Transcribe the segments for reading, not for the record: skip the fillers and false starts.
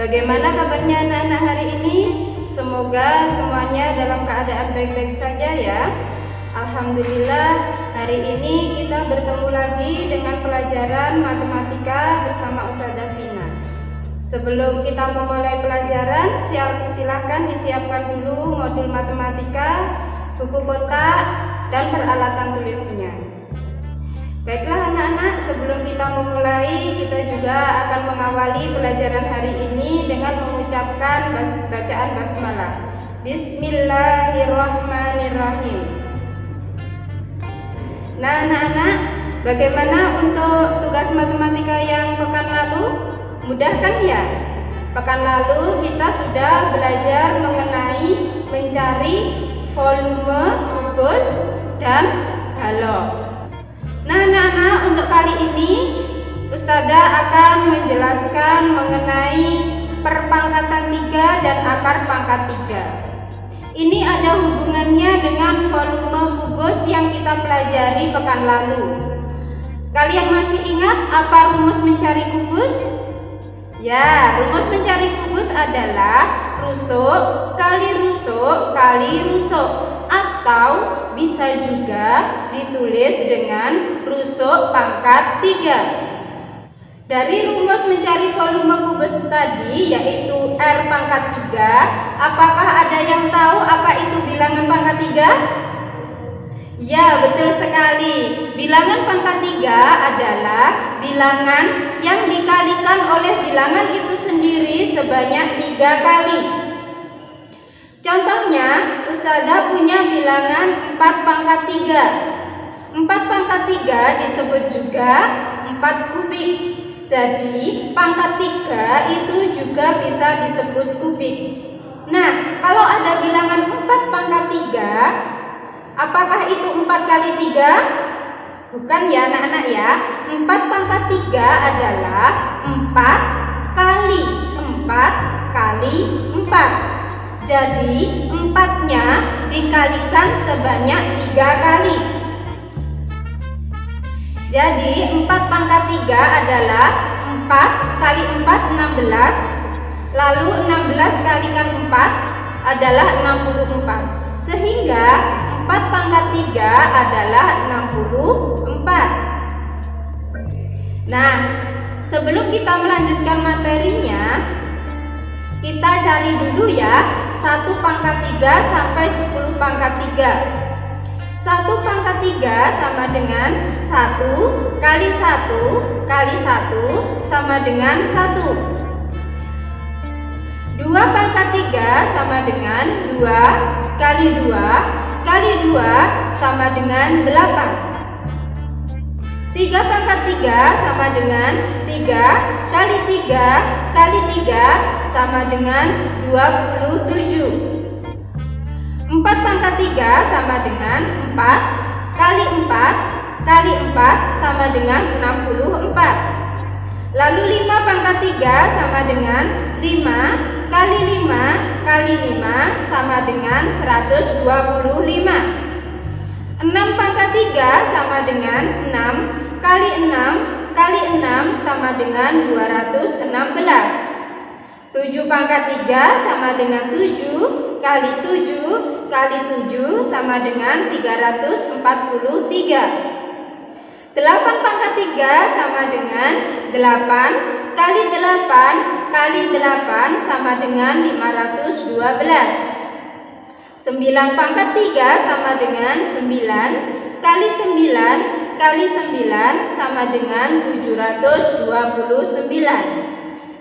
Bagaimana kabarnya anak-anak hari ini? Semoga semuanya dalam keadaan baik-baik saja ya. Alhamdulillah, hari ini kita bertemu lagi dengan pelajaran matematika bersama Ustazah Vina. Sebelum kita memulai pelajaran, silahkan disiapkan dulu modul matematika, buku kotak, dan peralatan tulisnya. Baiklah anak-anak, sebelum kita memulai, kita juga akan mengawali pelajaran hari ini dengan mengucapkan bacaan basmalah. Bismillahirrahmanirrahim. Nah anak-anak, bagaimana untuk tugas matematika yang pekan lalu? Mudah kan ya? Pekan lalu kita sudah belajar mengenai mencari volume kubus dan balok. Nah anak-anak, untuk kali ini Ustazah akan menjelaskan mengenai perpangkatan 3 dan akar pangkat 3. Ini ada hubungannya dengan volume kubus yang kita pelajari pekan lalu. Kalian masih ingat apa rumus mencari kubus? Ya, rumus mencari kubus adalah rusuk kali rusuk kali rusuk, atau bisa juga ditulis dengan rusuk pangkat 3. Dari rumus mencari volume kubus tadi, yaitu R pangkat 3, apakah ada yang tahu apa itu bilangan pangkat 3? Ya, betul sekali. Bilangan pangkat 3 adalah bilangan yang dikalikan oleh bilangan itu sendiri sebanyak 3 kali. Contohnya, Ustazah punya bilangan 4 pangkat 3. 4 pangkat 3 disebut juga 4 kubik. Jadi, pangkat 3 itu juga bisa disebut kubik. Nah, kalau ada bilangan 4 pangkat 3, apakah itu 4 kali 3? Bukan ya anak-anak ya. 4 pangkat 3 adalah 4 kali 4 kali 4. Jadi 4-nya dikalikan sebanyak 3 kali. Jadi 4 pangkat 3 adalah 4 kali 4 16. Lalu 16 kalikan 4 adalah 64. Sehingga 4 pangkat 3 adalah 64. Nah, sebelum kita melanjutkan materinya, kita cari dulu ya 1 pangkat 3 sampai 10 pangkat 3. 1 pangkat 3 sama dengan 1 kali 1 kali 1 sama dengan 1. 2 pangkat 3 sama dengan 2 kali 2 kali 2 sama dengan 8. 3 pangkat 3 sama dengan 3 kali 3 kali 3 sama dengan 27. 4 pangkat 3 sama dengan 4 kali 4 kali 4 sama dengan 64. Lalu 5 pangkat 3 sama dengan 5 kali 5 kali 5 sama dengan 125. 6 pangkat 3 sama dengan 6 kali 6 kali 6 sama dengan 216. 7 pangkat 3 sama dengan 7 kali 7 kali 7 sama dengan 343. 8 pangkat 3 sama dengan 8 kali 8 kali 8 sama dengan 512. 9 pangkat 3 sama dengan 9 kali 9 kali 9 sama dengan 729.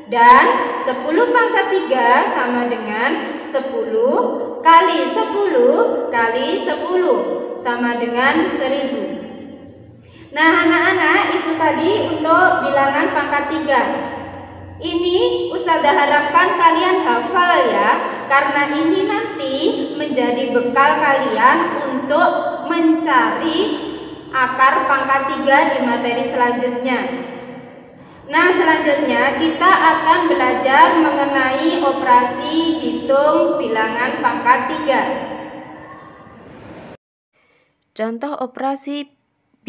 Dan 10 pangkat 3 sama dengan 10 kali 10 kali 10 sama dengan 1000. Nah anak-anak, itu tadi untuk bilangan pangkat 3. Ini Ustazah harapkan kalian hafal ya, karena ini nanti menjadi bekal kalian untuk mencari akar pangkat 3 di materi selanjutnya. Nah selanjutnya kita akan belajar mengenai operasi hitung bilangan pangkat 3. Contoh operasi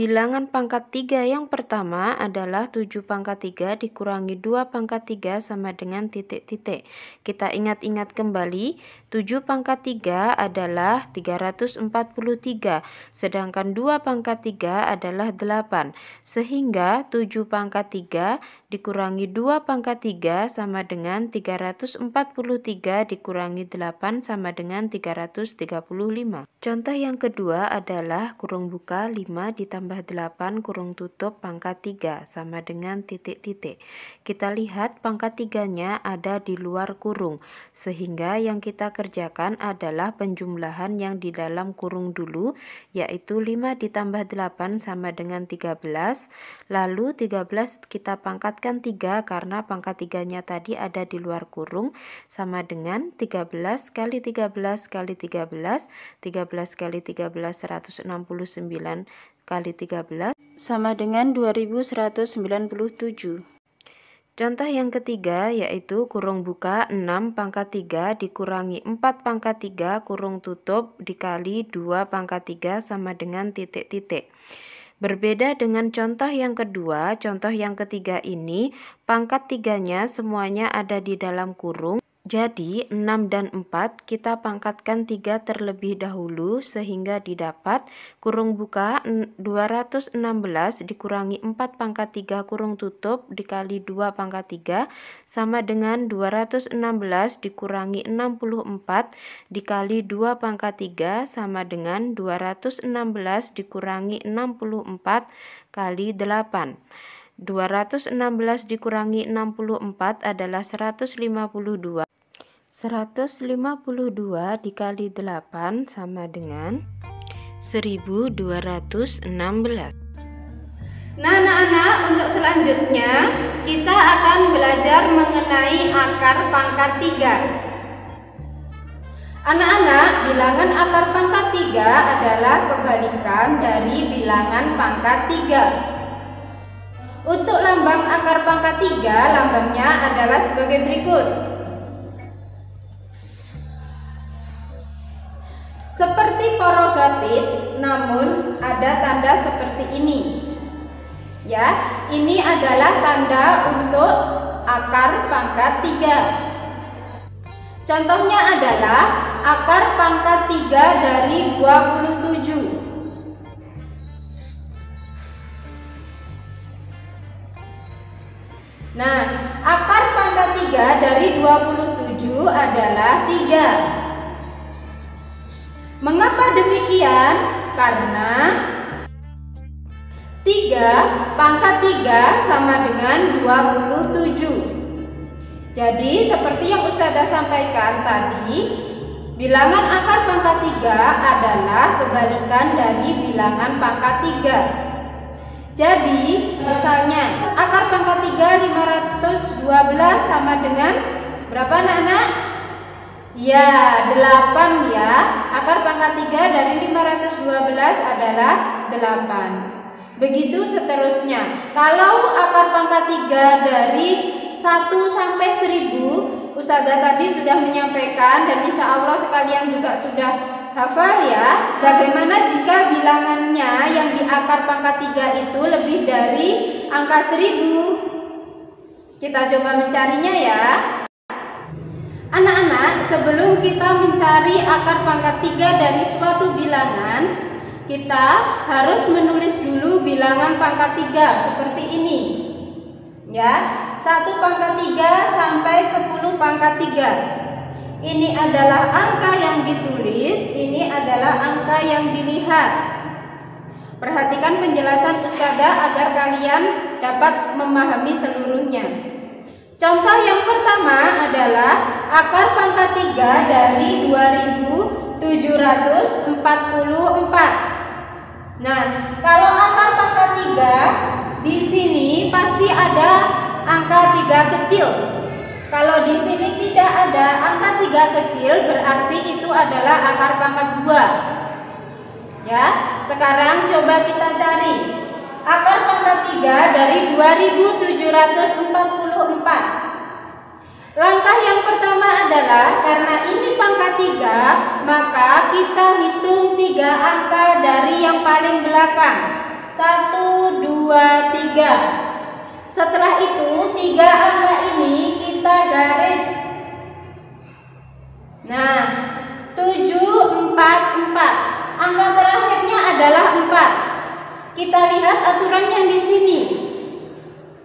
Bilangan pangkat 3 yang pertama adalah 7 pangkat 3 dikurangi 2 pangkat 3 sama dengan titik-titik. Kita ingat-ingat kembali, 7 pangkat 3 adalah 343, sedangkan 2 pangkat 3 adalah 8. Sehingga 7 pangkat 3 dikurangi 2 pangkat 3 sama dengan 343 dikurangi 8 sama dengan 335. Contoh yang kedua adalah kurung buka 5 ditambah 8 kurung tutup pangkat 3 sama dengan titik-titik. Kita lihat pangkat 3-nya ada di luar kurung, sehingga yang kita kerjakan adalah penjumlahan yang di dalam kurung dulu, yaitu 5 ditambah 8 sama dengan 13, lalu 13 kita pangkatkan 3 karena pangkat 3-nya tadi ada di luar kurung, sama dengan 13 kali 13 kali 13, 13 kali 13 169 kali 13 sama dengan 2197. Contoh yang ketiga yaitu kurung buka 6 pangkat 3 dikurangi 4 pangkat 3 kurung tutup dikali 2 pangkat 3 sama dengan titik-titik. Berbeda dengan contoh yang kedua, contoh yang ketiga ini pangkat 3-nya semuanya ada di dalam kurung. Jadi 6 dan 4 kita pangkatkan 3 terlebih dahulu sehingga didapat kurung buka 216 dikurangi 4 pangkat 3 kurung tutup dikali 2 pangkat 3 sama dengan 216 dikurangi 64 dikali 2 pangkat 3 sama dengan 216 dikurangi 64 kali 8. 216 dikurangi 64 adalah 152. 152 dikali 8 sama dengan 1216. Nah anak-anak, untuk selanjutnya kita akan belajar mengenai akar pangkat 3. Anak-anak, bilangan akar pangkat 3 adalah kebalikan dari bilangan pangkat 3. Untuk lambang akar pangkat 3, lambangnya adalah sebagai berikut. Seperti porogapit, namun ada tanda seperti ini. Ya, ini adalah tanda untuk akar pangkat 3. Contohnya adalah akar pangkat 3 dari 27. Nah, akar pangkat 3 dari 27 adalah 3. Mengapa demikian? Karena 3 pangkat 3 sama dengan 27. Jadi seperti yang Ustazah sampaikan tadi, bilangan akar pangkat 3 adalah kebalikan dari bilangan pangkat 3. Jadi misalnya akar pangkat 3 512 sama dengan berapa anak-anak? Ya, 8 ya. Akar pangkat 3 dari 512 adalah 8. Begitu seterusnya. Kalau akar pangkat 3 dari 1 sampai 1000, Ustazah tadi sudah menyampaikan dan insya Allah sekalian juga sudah hafal ya. Bagaimana jika bilangannya yang di akar pangkat 3 itu lebih dari angka 1000? Kita coba mencarinya ya. Anak-anak, sebelum kita mencari akar pangkat 3 dari suatu bilangan, kita harus menulis dulu bilangan pangkat 3 seperti ini. Ya, 1 pangkat 3 sampai 10 pangkat 3. Ini adalah angka yang ditulis, ini adalah angka yang dilihat. Perhatikan penjelasan Ustazah agar kalian dapat memahami seluruhnya. Contoh yang pertama adalah akar pangkat 3 dari 2744. Nah, kalau akar pangkat 3 di sini pasti ada angka 3 kecil. Kalau di sini tidak ada angka 3 kecil, berarti itu adalah akar pangkat 2. Ya, sekarang coba kita cari akar pangkat 3 dari 2744. Langkah yang pertama adalah karena ini pangkat 3, maka kita hitung 3 angka dari yang paling belakang. 1, 1, 2, 3. Setelah itu 3 angka ini kita garis. Nah, 7, 4, 4. Angka terakhirnya adalah 4. Kita lihat aturannya di sini.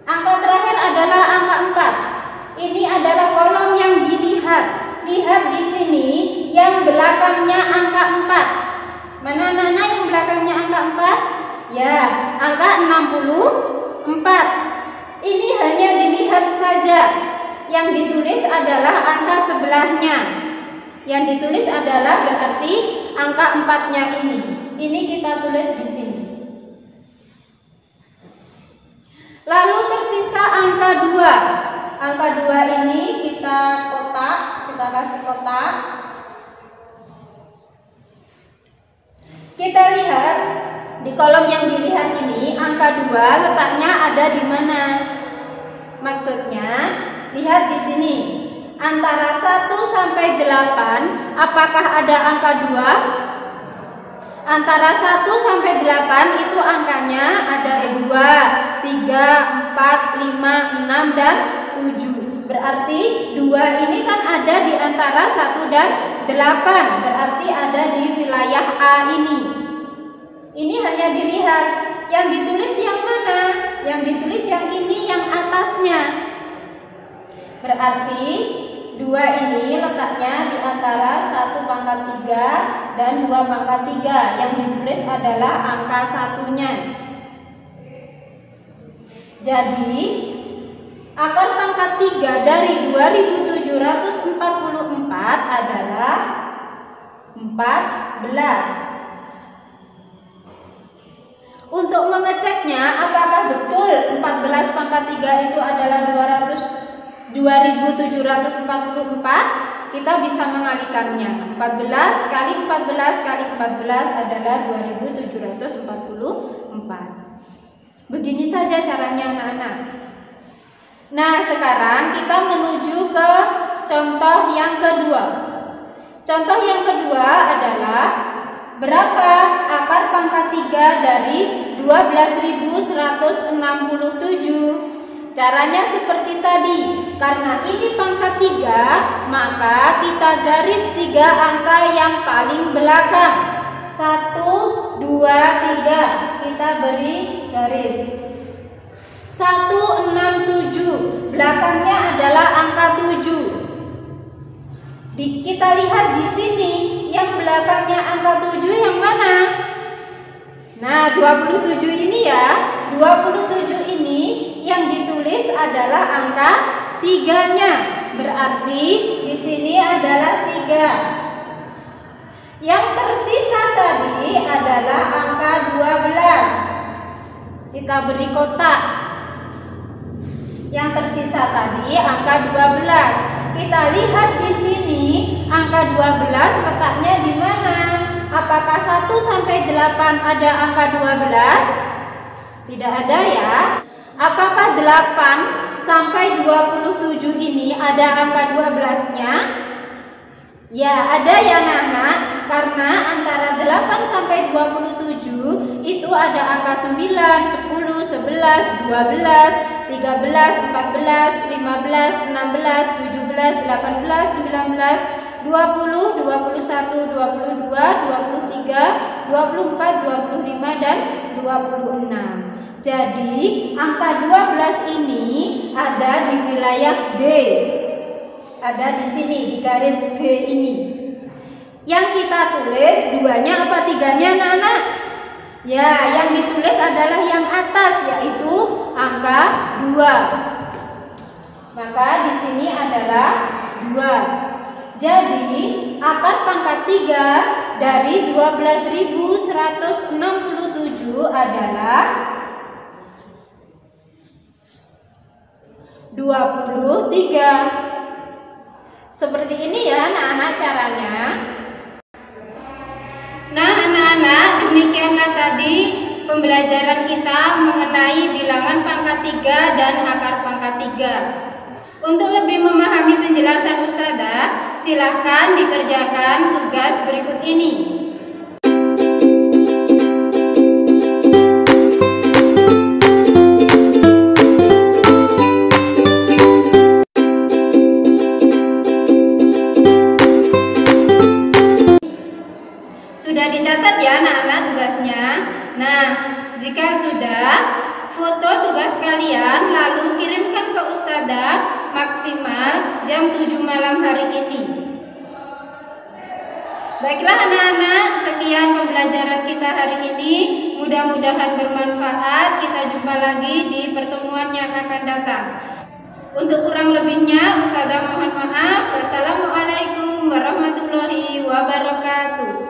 Angka terakhir adalah angka 4. Ini adalah kolom yang dilihat. Lihat di sini yang belakangnya angka 4. Mana anak-anak yang belakangnya angka 4? Ya, angka 64. Ini hanya dilihat saja. Yang ditulis adalah angka sebelahnya. Yang ditulis adalah berarti angka 4-nya ini. Ini kita tulis di sini. Lalu tersisa angka 2. Angka 2 ini kita kotak, kita kasih kotak. Kita lihat di kolom yang dilihat ini angka 2 letaknya ada di mana? Maksudnya, lihat di sini. Antara 1 sampai 8, apakah ada angka 2? Antara 1 sampai 8 itu angkanya ada 2, 3, 4, 5, 6, dan 7. Berarti 2 ini kan ada di antara 1 dan 8. Berarti ada di wilayah A ini. Ini hanya dilihat. Yang ditulis yang mana? Yang ditulis yang ini, yang atasnya. Berarti 2 ini letaknya di antara 1 pangkat 3 dan 2 pangkat 3. Yang ditulis adalah angka 1-nya. Jadi akar pangkat 3 dari 2744 adalah 14. Untuk mengeceknya apakah betul 14 pangkat 3 itu adalah 2744, kita bisa mengalihkannya. 14 kali 14 kali 14 adalah 2744. Begini saja caranya anak-anak. Nah, sekarang kita menuju ke contoh yang kedua. Contoh yang kedua adalah berapa akar pangkat 3 dari 12.167? Caranya seperti tadi. Karena ini pangkat 3, maka kita garis 3 angka yang paling belakang. 1, 2, 3. Kita beri garis. 167. Belakangnya adalah angka 7. Kita lihat di sini yang belakangnya angka 7 yang mana? Nah, 27 ini ya. 27 ini yang ditulis adalah angka 3-nya. Berarti di sini adalah 3. Yang tersisa tadi adalah angka 12. Kita beri kotak. Yang tersisa tadi angka 12. Kita lihat di sini angka 12 letaknya di mana? Apakah 1 sampai 8 ada angka 12? Tidak ada ya. Apakah 8 sampai 27 ini ada angka 12-nya? Ya, ada ya anak-anak. Karena antara 8 sampai 27 itu ada angka 9, 10, 11, 12, 13, 14, 15, 16, 17, 18, 19, 20, 21, 22, 23, 24, 25, dan 26. Jadi angka 12 ini ada di wilayah B. Ada di sini di garis B ini. Yang kita tulis 2-nya apa 3-nya anak-anak? Ya, yang ditulis adalah yang atas, yaitu angka 2. Maka di sini adalah 2. Jadi akar pangkat 3 dari 12.167 adalah 23. Seperti ini ya anak-anak caranya. Nah anak-anak, demikianlah tadi pembelajaran kita mengenai bilangan pangkat 3 dan akar pangkat 3. Untuk lebih memahami penjelasan Ustazah, silahkan dikerjakan tugas berikut ini. Sudah dicatat ya anak-anak tugasnya. Nah, jika sudah, foto tugas kalian lalu kirimkan ke Ustadzah maksimal jam 7 malam hari ini. Baiklah anak-anak, sekian pembelajaran kita hari ini. Mudah-mudahan bermanfaat. Kita jumpa lagi di pertemuan yang akan datang. Untuk kurang lebihnya, Ustadzah mohon maaf. Wassalamualaikum warahmatullahi wabarakatuh.